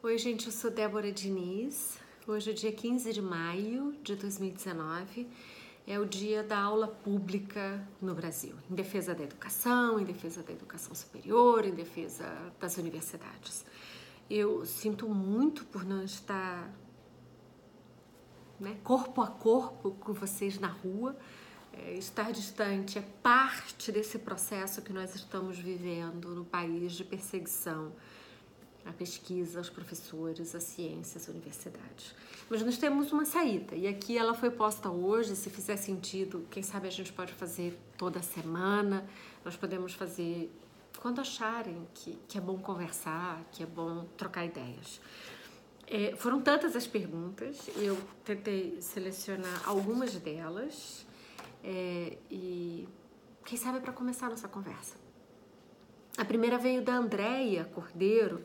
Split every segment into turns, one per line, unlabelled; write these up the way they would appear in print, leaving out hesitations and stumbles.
Oi, gente, eu sou Débora Diniz. Hoje é dia 15 de maio de 2019. É o dia da aula pública no Brasil, em defesa da educação, em defesa da educação superior, em defesa das universidades. Eu sinto muito por não estar, corpo a corpo com vocês na rua. Estar distante é parte desse processo que nós estamos vivendo no país de perseguição à pesquisa, aos professores, à ciência, às universidades. Mas nós temos uma saída, e aqui ela foi posta hoje. Se fizer sentido, quem sabe a gente pode fazer toda semana, nós podemos fazer quando acharem que é bom conversar, que é bom trocar ideias. Foram tantas as perguntas, eu tentei selecionar algumas delas, e quem sabe para começar a nossa conversa. A primeira veio da Andréia Cordeiro,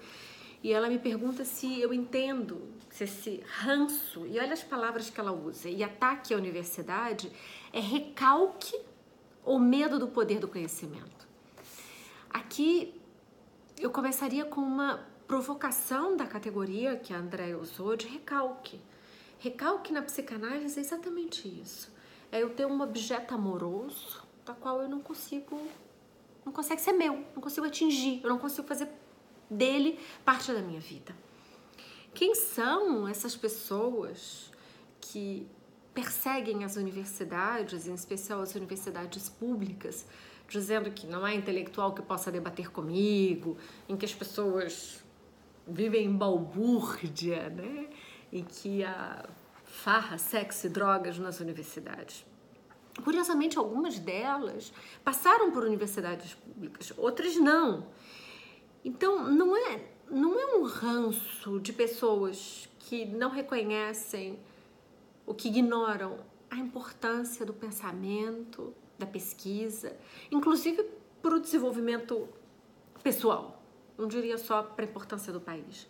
e ela me pergunta se eu entendo se esse ranço, e olha as palavras que ela usa, e ataque à universidade é recalque ou medo do poder do conhecimento. Aqui eu começaria com uma provocação da categoria que a Andréia usou de recalque. Recalque na psicanálise é exatamente isso. É eu ter um objeto amoroso da qual eu não consegue ser meu, não consigo atingir, eu não consigo fazer dele parte da minha vida. Quem são essas pessoas que perseguem as universidades, em especial as universidades públicas, dizendo que não há intelectual que possa debater comigo, em que as pessoas vivem em balbúrdia, e que há farra, sexo e drogas nas universidades? Curiosamente, algumas delas passaram por universidades públicas, outras não. Então, não é um ranço de pessoas que não reconhecem ou que ignoram a importância do pensamento, da pesquisa, inclusive para o desenvolvimento pessoal, não diria só para a importância do país.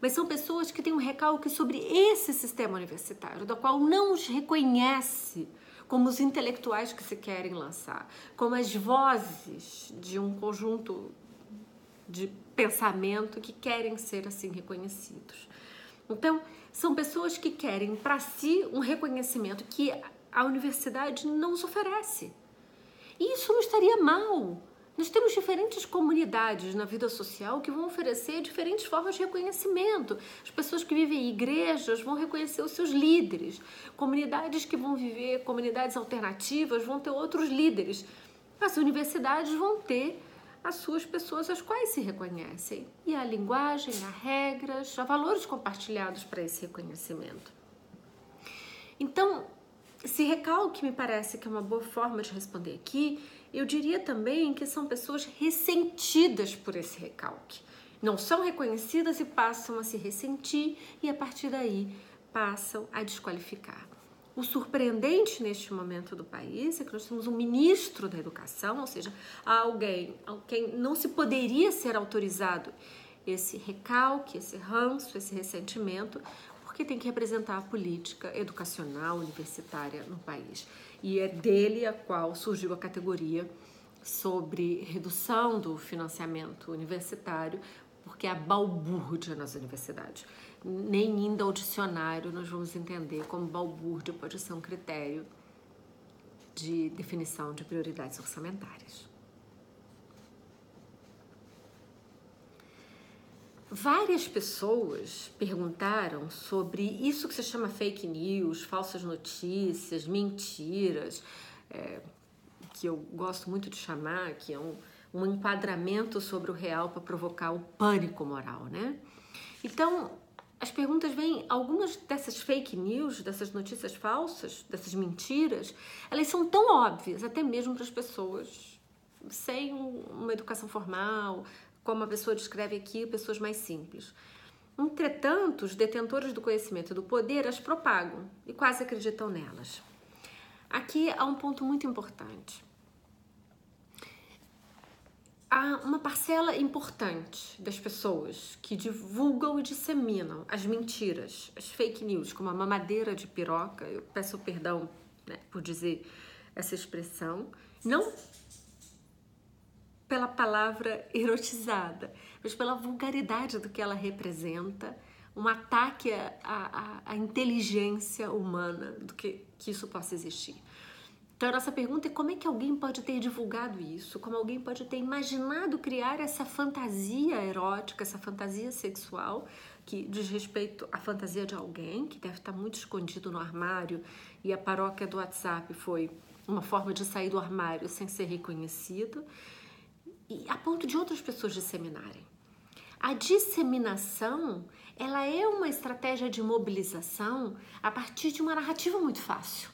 Mas são pessoas que têm um recalque sobre esse sistema universitário, do qual não os reconhece como os intelectuais que se querem lançar, como as vozes de um conjunto de pensamento que querem ser assim reconhecidos. Então, são pessoas que querem para si um reconhecimento que a universidade não os oferece. E isso não estaria mal. Nós temos diferentes comunidades na vida social que vão oferecer diferentes formas de reconhecimento. As pessoas que vivem em igrejas vão reconhecer os seus líderes. Comunidades que vão viver, comunidades alternativas, vão ter outros líderes. As universidades vão ter as suas pessoas às quais se reconhecem. E há linguagem, há regras, há valores compartilhados para esse reconhecimento. Então, esse recalque me parece que é uma boa forma de responder aqui. Eu diria também que são pessoas ressentidas por esse recalque. Não são reconhecidas e passam a se ressentir e, a partir daí, passam a desqualificar. O surpreendente neste momento do país é que nós temos um ministro da educação, ou seja, alguém a quem não se poderia ser autorizado esse recalque, esse ranço, esse ressentimento, porque tem que representar a política educacional universitária no país. E é dele a qual surgiu a categoria sobre redução do financiamento universitário, porque há balbúrdia nas universidades. Nem indo ao dicionário nós vamos entender como balbúrdia pode ser um critério de definição de prioridades orçamentárias. Várias pessoas perguntaram sobre isso que se chama fake news, falsas notícias, mentiras, que eu gosto muito de chamar, que é um enquadramento sobre o real para provocar o pânico moral, Então, as perguntas vêm, algumas dessas fake news, dessas notícias falsas, dessas mentiras, elas são tão óbvias, até mesmo para as pessoas sem uma educação formal, como a pessoa descreve aqui, pessoas mais simples. Entretanto, os detentores do conhecimento e do poder as propagam e quase acreditam nelas. Aqui há um ponto muito importante. Há uma parcela importante das pessoas que divulgam e disseminam as mentiras, as fake news, como a mamadeira de piroca. Eu peço perdão, por dizer essa expressão. Não pela palavra erotizada, mas pela vulgaridade do que ela representa, um ataque à inteligência humana, do que isso possa existir. Então, a nossa pergunta é como é que alguém pode ter divulgado isso, como alguém pode ter imaginado criar essa fantasia erótica, essa fantasia sexual, que diz respeito à fantasia de alguém, que deve estar muito escondido no armário, e a paróquia do WhatsApp foi uma forma de sair do armário sem ser reconhecido, e a ponto de outras pessoas disseminarem. A disseminação, ela é uma estratégia de mobilização a partir de uma narrativa muito fácil.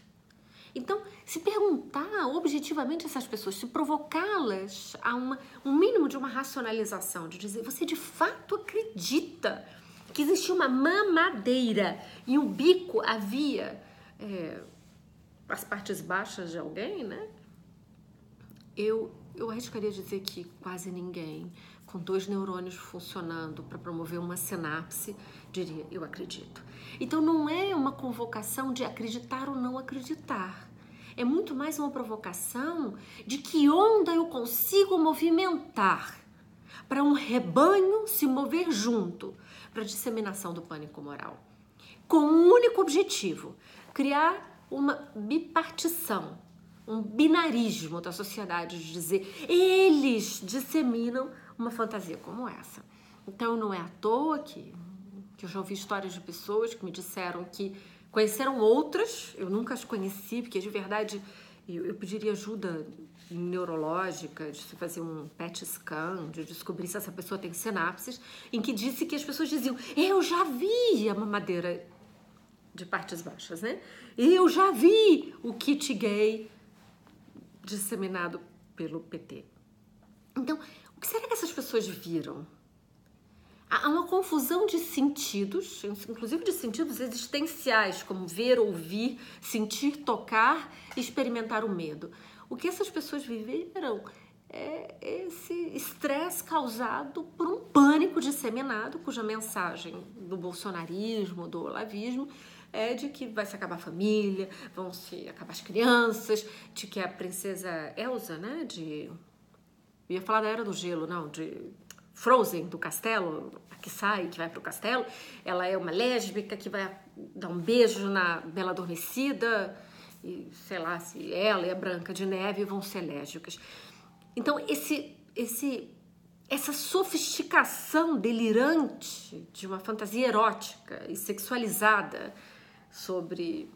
Então, se perguntar objetivamente a essas pessoas, se provocá-las a um mínimo de uma racionalização, de dizer, você de fato acredita que existia uma mamadeira e o bico havia as partes baixas de alguém, né? Eu arriscaria dizer que quase ninguém, com 2 neurônios funcionando para promover uma sinapse, diria, eu acredito. Então não é uma convocação de acreditar ou não acreditar. É muito mais uma provocação de que onda eu consigo movimentar para um rebanho se mover junto para a disseminação do pânico moral. Com um único objetivo, criar uma bipartição, um binarismo da sociedade, de dizer, eles disseminam uma fantasia como essa. Então não é à toa que eu já ouvi histórias de pessoas que me disseram que conheceram outras, eu nunca as conheci, porque de verdade eu pediria ajuda neurológica, de se fazer um PET scan, de descobrir se essa pessoa tem sinapses, em que disse que as pessoas diziam, eu já vi a mamadeira de partes baixas, né? Eu já vi o kit gay disseminado pelo PT. Então, o que será que essas pessoas viram? Há uma confusão de sentidos, inclusive de sentidos existenciais, como ver, ouvir, sentir, tocar e experimentar o medo. O que essas pessoas viveram é esse estresse causado por um pânico disseminado, cuja mensagem do bolsonarismo, do olavismo, é de que vai se acabar a família, vão se acabar as crianças, de que a princesa Elsa, né, eu ia falar da Era do Gelo, não, de Frozen, do castelo, que sai, que vai pro castelo, ela é uma lésbica que vai dar um beijo na Bela Adormecida, e sei lá se ela e a Branca de Neve vão ser lésbicas. Então, essa sofisticação delirante de uma fantasia erótica e sexualizada sobre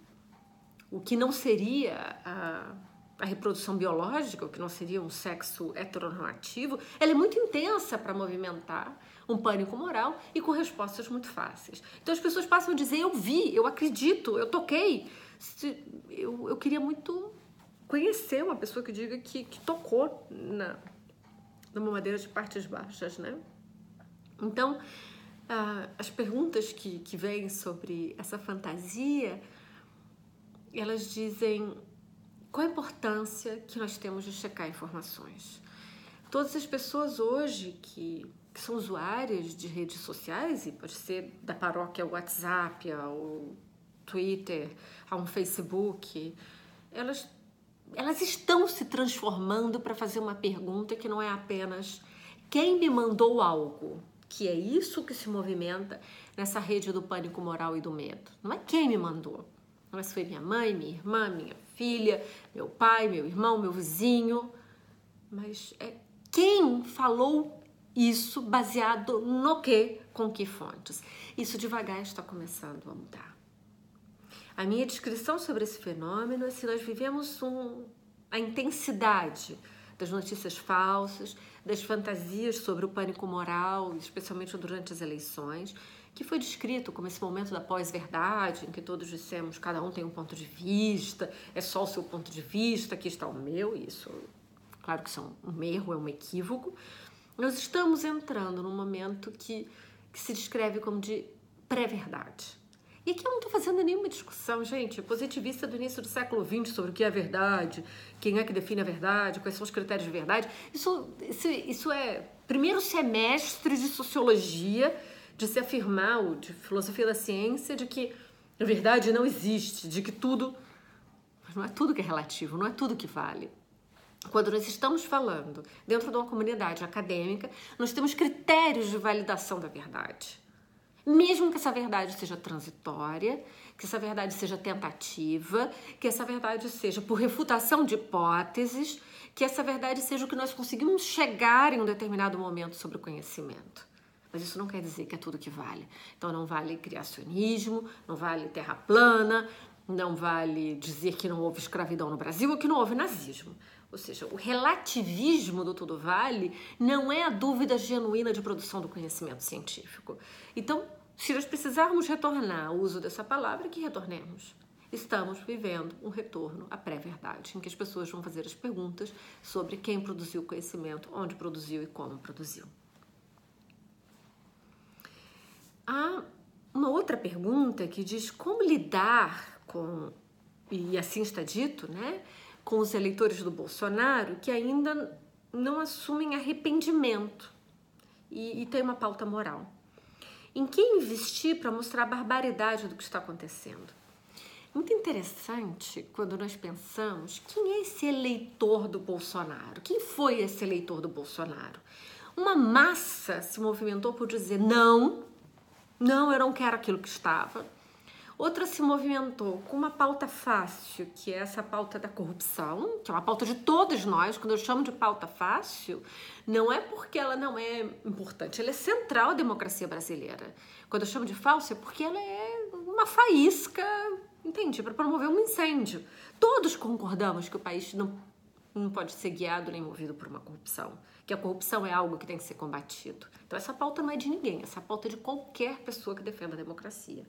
o que não seria a reprodução biológica, o que não seria um sexo heteronormativo, ela é muito intensa para movimentar um pânico moral e com respostas muito fáceis. Então as pessoas passam a dizer, eu vi, eu acredito, eu toquei. Eu queria muito conhecer uma pessoa que diga que tocou numa madeira de partes baixas, né? Então, as perguntas que vêm sobre essa fantasia, elas dizem qual a importância que nós temos de checar informações. Todas as pessoas hoje que são usuárias de redes sociais, e pode ser da paróquia ao WhatsApp, ao Twitter, a um Facebook, elas estão se transformando para fazer uma pergunta que não é apenas quem me mandou algo, que é isso que se movimenta nessa rede do pânico moral e do medo. Não é quem me mandou, mas foi minha mãe, minha irmã, minha filha, meu pai, meu irmão, meu vizinho, mas é quem falou isso baseado no quê, com que fontes. Isso devagar está começando a mudar. A minha descrição sobre esse fenômeno é se nós vivemos a intensidade das notícias falsas, das fantasias sobre o pânico moral, especialmente durante as eleições, que foi descrito como esse momento da pós-verdade, em que todos dissemos, cada um tem um ponto de vista, é só o seu ponto de vista, aqui está o meu, e isso, claro que isso é um erro, é um equívoco. Nós estamos entrando num momento que se descreve como de pré-verdade. E aqui eu não estou fazendo nenhuma discussão, gente, positivista do início do século XX sobre o que é a verdade, quem é que define a verdade, quais são os critérios de verdade. Isso é primeiro semestre de sociologia, de se afirmar, ou de filosofia da ciência, de que a verdade não existe, de que tudo... Mas não é tudo que é relativo, não é tudo que vale. quando nós estamos falando dentro de uma comunidade acadêmica, nós temos critérios de validação da verdade. Mesmo que essa verdade seja transitória, que essa verdade seja tentativa, que essa verdade seja por refutação de hipóteses, que essa verdade seja o que nós conseguimos chegar em um determinado momento sobre o conhecimento. Mas isso não quer dizer que é tudo que vale. Então não vale criacionismo, não vale terra plana, não vale dizer que não houve escravidão no Brasil ou que não houve nazismo. Ou seja, o relativismo do tudo vale não é a dúvida genuína de produção do conhecimento científico. Então, se nós precisarmos retornar ao uso dessa palavra, que retornemos. Estamos vivendo um retorno à pré-verdade, em que as pessoas vão fazer as perguntas sobre quem produziu o conhecimento, onde produziu e como produziu. Há uma outra pergunta que diz como lidar com, e assim está dito, né, com os eleitores do Bolsonaro que ainda não assumem arrependimento e tem uma pauta moral. Em quem investir para mostrar a barbaridade do que está acontecendo? Muito interessante quando nós pensamos quem é esse eleitor do Bolsonaro? Quem foi esse eleitor do Bolsonaro? Uma massa se movimentou por dizer não, eu não quero aquilo que estava. Outra se movimentou com uma pauta fácil, que é essa pauta da corrupção, que é uma pauta de todos nós. Quando eu chamo de pauta fácil, não é porque ela não é importante, ela é central à democracia brasileira. Quando eu chamo de falsa, é porque ela é uma faísca, entende? Para promover um incêndio. Todos concordamos que o país não pode ser guiado nem movido por uma corrupção, que a corrupção é algo que tem que ser combatido. Então essa pauta não é de ninguém, essa pauta é de qualquer pessoa que defenda a democracia.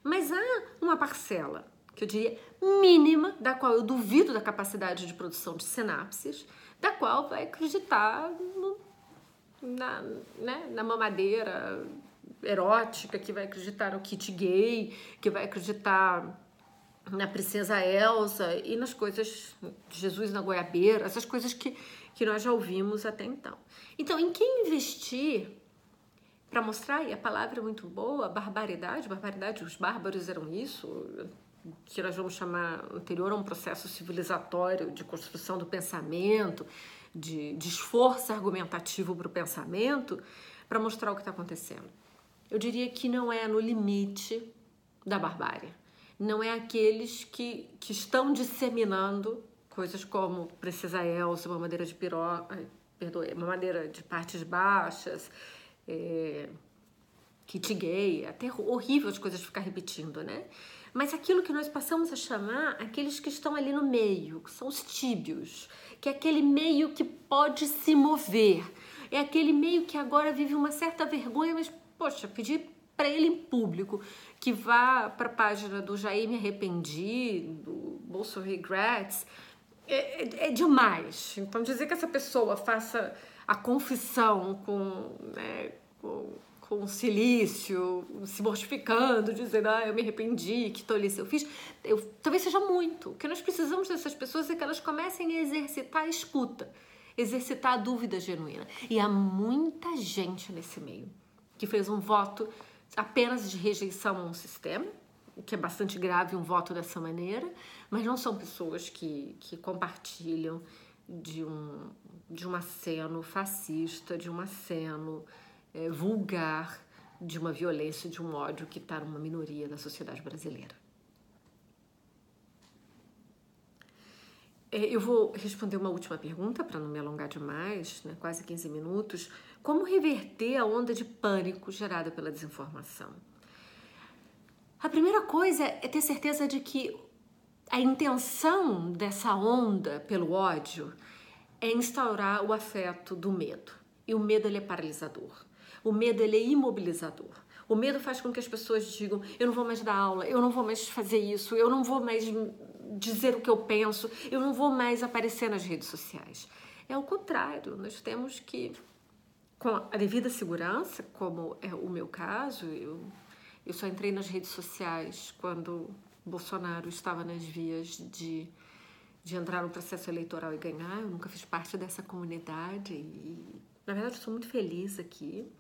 Mas há uma parcela, que eu diria mínima, da qual eu duvido da capacidade de produção de sinapses, da qual vai acreditar na mamadeira erótica, que vai acreditar no kit gay, que vai acreditar na princesa Elsa e nas coisas de Jesus na goiabeira, essas coisas que nós já ouvimos até então. Então, em quem investir para mostrar, e a palavra é muito boa, barbaridade, os bárbaros eram isso, que nós vamos chamar anterior a um processo civilizatório de construção do pensamento, de esforço argumentativo para o pensamento, para mostrar o que está acontecendo. Eu diria que não é no limite da barbárie. Não é aqueles que estão disseminando coisas como princesa Elsa, mamadeira de mamadeira de partes baixas, kit gay, até horrível as coisas ficar repetindo, né? Mas aquilo que nós passamos a chamar aqueles que estão ali no meio, que são os tíbios, que é aquele meio que pode se mover, é aquele meio que agora vive uma certa vergonha, mas, poxa, pedir para ele em público que vá para a página do Jair Me Arrependi, do Bolso Regrets, é demais. Então, dizer que essa pessoa faça a confissão com silício, se mortificando, dizendo, eu me arrependi, que tolice eu fiz, talvez seja muito. O que nós precisamos dessas pessoas é que elas comecem a exercitar a escuta, exercitar a dúvida genuína. E há muita gente nesse meio que fez um voto apenas de rejeição a um sistema, o que é bastante grave um voto dessa maneira, mas não são pessoas que compartilham de um aceno fascista, de um aceno vulgar, de uma violência, de um ódio que está numa minoria da sociedade brasileira. Eu vou responder uma última pergunta, para não me alongar demais, né, quase 15 minutos. Como reverter a onda de pânico gerada pela desinformação? A primeira coisa é ter certeza de que a intenção dessa onda pelo ódio é instaurar o afeto do medo. E o medo, ele é paralisador. O medo, ele é imobilizador. O medo faz com que as pessoas digam, eu não vou mais dar aula, eu não vou mais fazer isso, eu não vou mais dizer o que eu penso, eu não vou mais aparecer nas redes sociais. É o contrário, nós temos que, com a devida segurança, como é o meu caso, eu só entrei nas redes sociais quando Bolsonaro estava nas vias de entrar no processo eleitoral e ganhar. Eu nunca fiz parte dessa comunidade e, na verdade, estou muito feliz aqui.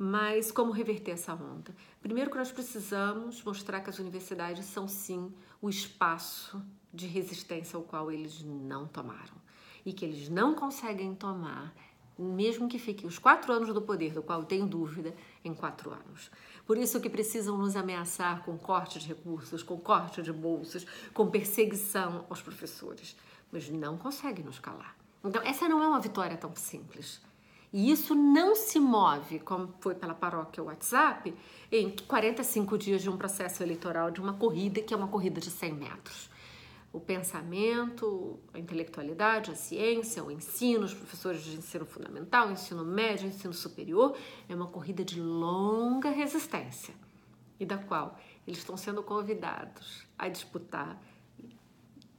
Mas como reverter essa onda? Primeiro que nós precisamos mostrar que as universidades são, sim, o espaço de resistência ao qual eles não tomaram e que eles não conseguem tomar, mesmo que fiquem os 4 anos do poder, do qual eu tenho dúvida, em 4 anos. Por isso que precisam nos ameaçar com corte de recursos, com corte de bolsas, com perseguição aos professores, mas não conseguem nos calar. Então, essa não é uma vitória tão simples. E isso não se move, como foi pela paróquia WhatsApp, em 45 dias de um processo eleitoral, de uma corrida que é uma corrida de 100 metros. O pensamento, a intelectualidade, a ciência, o ensino, os professores de ensino fundamental, ensino médio, ensino superior, é uma corrida de longa resistência e da qual eles estão sendo convidados a disputar,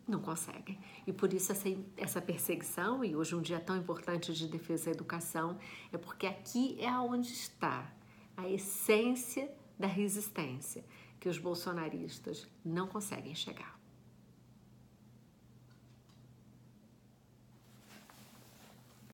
não conseguem. E por isso essa perseguição, e hoje um dia tão importante de defesa da educação, é porque aqui é onde está a essência da resistência que os bolsonaristas não conseguem chegar.